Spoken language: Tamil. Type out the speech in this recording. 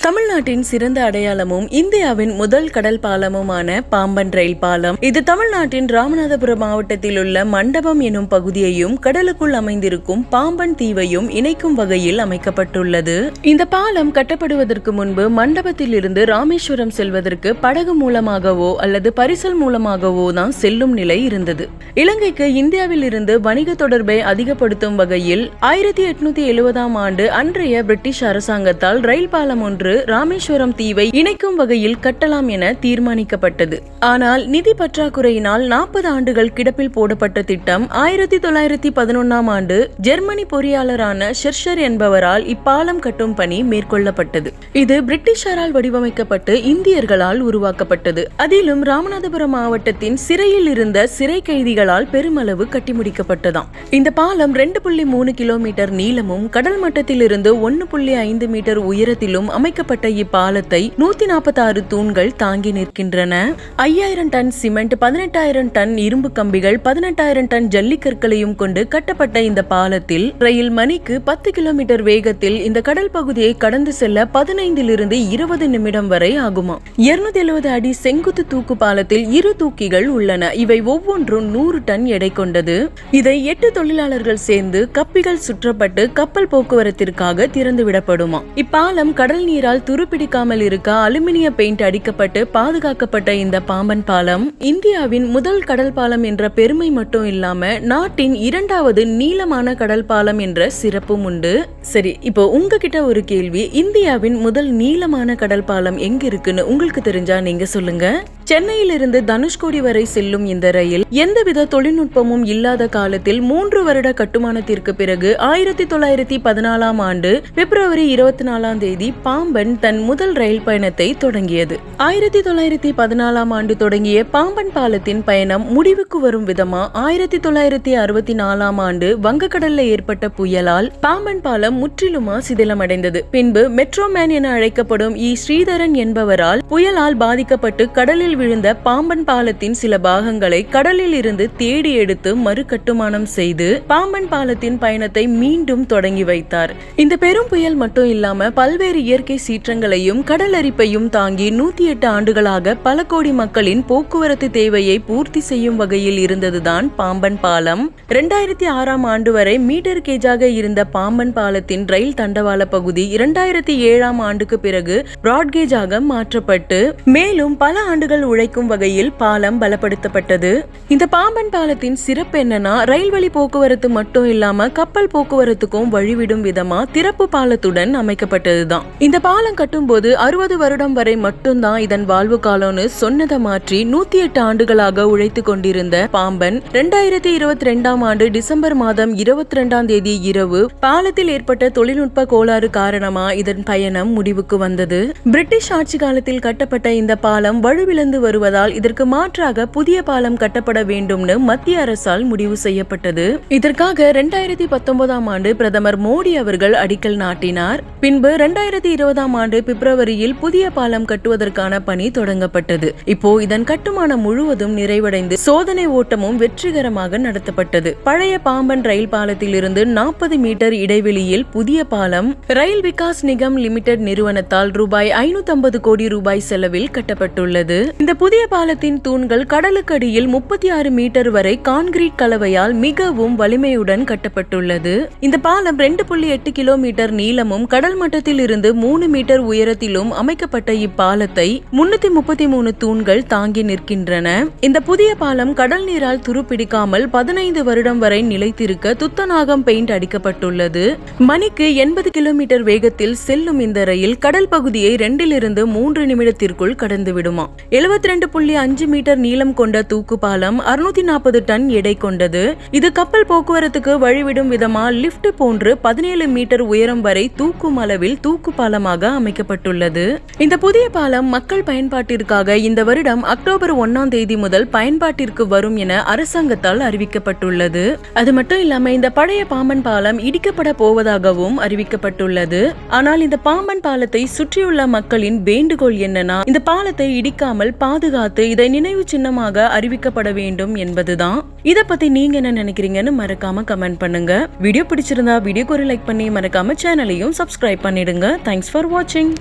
தமிழ்நாட்டின் சிறந்த அடையாளமும் இந்தியாவின் முதல் கடல் பாலமுமான பாம்பன் ரயில் பாலம். இது தமிழ்நாட்டின் ராமநாதபுரம் மாவட்டத்தில் உள்ள மண்டபம் எனும் பகுதியையும் கடலுக்குள் அமைந்திருக்கும் பாம்பன் தீவையும் இணைக்கும் வகையில் அமைக்கப்பட்டுள்ளது. இந்த பாலம் கட்டப்படுவதற்கு முன்பு மண்டபத்தில் இருந்து ராமேஸ்வரம் செல்வதற்கு படகு மூலமாகவோ அல்லது பரிசல் மூலமாகவோ தான் செல்லும் நிலை இருந்தது. இலங்கைக்கு இந்தியாவில் இருந்து வணிக தொடர்பை அதிகப்படுத்தும் வகையில் 1870ஆம் ஆண்டு அன்றைய பிரிட்டிஷ் அரசாங்கத்தால் ரயில் பாலம் ஒன்று ராமேஸ்வரம் தீவை இணைக்கும் வகையில் கட்டலாம் என தீர்மானிக்கப்பட்டது. ஆனால் நிதி பற்றாக்குறையினால் 40 ஆண்டுகள் கிடப்பில் போடப்பட்ட திட்டம் 1911ஆம் ஆண்டு ஜெர்மனி பொறியாளரான ஷெர்ஷர் என்பவரால் இப்பாலம் கட்டும் பணி மேற்கொள்ளப்பட்டது. இது பிரிட்டிஷாரால் வடிவமைக்கப்பட்டு இந்தியர்களால் உருவாக்கப்பட்டது. அதிலும் ராமநாதபுரம் மாவட்டத்தின் சிறையில் இருந்த சிறை கைதிகளால் பெருமளவு கட்டி முடிக்கப்பட்டதாம். இந்த பாலம் 2.3 கிலோமீட்டர் நீளமும் கடல் மட்டத்தில் இருந்து 1.5 மீட்டர் உயரத்திலும் அமைக்கப்பட்ட இப்பாலத்தை 146 தூண்கள் தாங்கி நிற்கின்றன. 5000 டன் சிமெண்ட், 18000 டன் இரும்பு கம்பிகள், 18000 டன் ஜல்லிக்கற்களையும் கொண்டு கட்டப்பட்ட இந்த பாலத்தில் ரயில் மணிக்கு 10 கிலோமீட்டர் வேகத்தில் இந்த கடல் பகுதியை கடந்து செல்ல 15 to 20 நிமிடம் வரை ஆகுமா. 270 அடி செங்குத்து தூக்கு பாலத்தில் 2 தூக்கிகள் உள்ளன. இவை ஒவ்வொன்றும் 100 டன் எடை கொண்டது. இதை 8 தொழிலாளர்கள் சேர்ந்து கப்பிகள் சுற்றப்பட்டு கப்பல் போக்குவரத்திற்காக திறந்து விடப்படுமா. இப்பாலம் கடல் நீரால் துருப்பிடிக்காமல் இருக்க அலுமினிய பெயிண்ட் அடிக்கப்பட்டு பாதுகாக்கப்பட்ட இந்த பாம்பன் பாலம் இந்தியாவின் முதல் கடல் பாலம் என்ற பெருமை மட்டும் இல்லாம நாட்டின் 2வது நீளமான கடல் பாலம் என்ற சிறப்பும் உண்டு. சரி, இப்போ உங்ககிட்ட ஒரு கேள்வி. இந்தியாவின் முதல் நீளமான கடல் பாலம் எங்க இருக்குன்னு உங்களுக்கு தெரிஞ்சா நீங்க சொல்லுங்க. சென்னையிலிருந்து தனுஷ்கோடி வரை செல்லும் இந்த ரயில் எந்தவித தொழில்நுட்பமும் இல்லாத காலத்தில் 3 வருட கட்டுமானத்திற்கு பிறகு 1914ஆம் ஆண்டு பிப்ரவரி 24ஆம் தேதி பாம்பன் தன் முதல் ரயில் பயணத்தை தொடங்கியது. 1914ஆம் ஆண்டு தொடங்கிய பாம்பன் பாலத்தின் பயணம் முடிவுக்கு வரும் விதமா 1964ஆம் ஆண்டு வங்கக்கடல்ல ஏற்பட்ட புயலால் பாம்பன் பாலம் முற்றிலுமா சிதிலமடைந்தது. பின்பு மெட்ரோமேன் என அழைக்கப்படும் ஸ்ரீதரன் என்பவரால் புயலால் பாதிக்கப்பட்டு கடலில் விழுந்த பாம்பன் பாலத்தின் சில பாகங்களை கடலில் இருந்து தேடி எடுத்து மறு கட்டுமானம் செய்து பாம்பன் பாலத்தின் பயணத்தை மீண்டும் தொடங்கி வைத்தார். இந்த பெரும் புயல் மட்டும் இல்லாம பல்வேறு இயற்கை சீற்றங்களையும் கடல் அரிப்பையும் தாங்கி 108 ஆண்டுகளாக பல கோடி மக்களின் போக்குவரத்து தேவையை பூர்த்தி செய்யும் வகையில் இருந்ததுதான் பாம்பன் பாலம். 2006ஆம் ஆண்டு வரை மீட்டர் கேஜாக இருந்த பாம்பன் பாலத்தின் ரயில் தண்டவாள பகுதி 2007ஆம் ஆண்டுக்கு பிறகு பிராட்கேஜாக மாற்றப்பட்டு மேலும் பல ஆண்டுகள் உழைக்கும் வகையில் பாலம் பலப்படுத்தப்பட்டது. இந்த பாம்பன் பாலத்தின் சிறப்பு என்னன்னா, ரயில்வழி போக்குவரத்து மட்டும் இல்லாம கப்பல் போக்குவரத்துக்கும் வழிவிடும் விதமா திறப்பு பாலத்துடன் அமைக்கப்பட்டதுதான். இந்த பாலம் கட்டும் போது 60 வருடம் வரை மட்டும்தான் இதன் வாழ்வு காலம்னு சொன்னதை மாற்றி 108 ஆண்டுகளாக உழைத்து கொண்டிருந்த பாம்பன் 2022ஆம் ஆண்டு டிசம்பர் மாதம் 22ஆம் தேதி இரவு பாலத்தில் ஏற்பட்ட தொழில்நுட்ப கோளாறு காரணமா இதன் பயணம் முடிவுக்கு வந்தது. பிரிட்டிஷ் ஆட்சி காலத்தில் கட்டப்பட்ட இந்த பாலம் வலுவிழந்து வருவதால் இதற்கு மாற்றாக புதிய பாலம் கட்டப்பட வேண்டும்னு மத்திய அரசால் முடிவு செய்யப்பட்டது. இதற்காக 2019ஆம் ஆண்டு பிரதமர் மோடி அவர்கள் அடிக்கல் நாட்டினார். பின்பு 2020ஆம் ஆண்டு பிப்ரவரியில் புதிய பாலம் கட்டுவதற்கான பணி தொடங்கப்பட்டது. இப்போ இதன் கட்டுமானம் முழுவதும் நிறைவடைந்து சோதனை ஓட்டமும் வெற்றிகரமாக நடத்தப்பட்டது. பழைய பாம்பன் ரயில் பாலத்தில் இருந்து 40 மீட்டர் இடைவெளியில் புதிய பாலம் ரயில் விகாஸ் நிகம் லிமிடெட் நிறுவனத்தால் ரூபாய் 550 கோடி ரூபாய் செலவில் கட்டப்பட்டுள்ளது. இந்த புதிய பாலத்தின் தூண்கள் கடலுக்கு அடியில் 36 மீட்டர் வரை கான்கிரீட் கலவையால் மிகவும் வலிமையுடன் கட்டப்பட்டுள்ளது. இந்த பாலம் 2.8 கிலோமீட்டர் நீளமும் கடல் மட்டத்தில் இருந்து 3 மீட்டர் உயரத்திலும் அமைக்கப்பட்ட இப்பாலத்தை 333 தூண்கள் தாங்கி நிற்கின்றன. இந்த புதிய பாலம் கடல் நீரால் துருப்பிடிக்காமல் 15 வருடம் வரை நிலைத்திருக்க துத்தநாகம் பெயிண்ட் அடிக்கப்பட்டுள்ளது. மணிக்கு 80 கிலோமீட்டர் வேகத்தில் செல்லும் இந்த ரயில் கடல் பகுதியை 2 to 3 நிமிடத்திற்குள் கடந்து விடுமா. 72.5 மீட்டர் நீளம் கொண்ட தூக்கு பாலம் 640 டன் எடை கொண்டது. இது கப்பல் போக்குவரத்துக்கு வழிவிடும் விதமா லிப்ட் போன்று 17 மீட்டர் உயரம் வரை தூக்கும் அளவில் தூக்கு பாலமாக அமைக்கப்பட்டுள்ளது. இந்த புதிய பாலம் மக்கள் பயன்பாட்டிற்காக இந்த வருடம் அக்டோபர் 1ஆம் தேதி முதல் பயன்பாட்டிற்கு வரும் என அரசாங்கத்தால் அறிவிக்கப்பட்டுள்ளது. அது மட்டும் இல்லாம இந்த பழைய பாம்பன் பாலம் இடிக்கப்பட போவதாகவும் அறிவிக்கப்பட்டுள்ளது. ஆனால் இந்த பாம்பன் பாலத்தை சுற்றியுள்ள மக்களின் வேண்டுகோள் என்னன்னா, இந்த பாலத்தை இடிக்காமல் பாதுகாத்து இதை நினைவு சின்னமாக அறிவிக்கப்பட வேண்டும் என்பதுதான். இத பத்தி நீங்க என்ன நினைக்கிறீங்கன்னு மறக்காம கமெண்ட் பண்ணுங்க. வீடியோ பிடிச்சிருந்தா வீடியோக்கு ஒரு லைக் பண்ணி மறக்காம சேனலையும் சப்ஸ்கிரைப் பண்ணிடுங்க. தேங்க்ஸ் ஃபார் வாட்சிங்.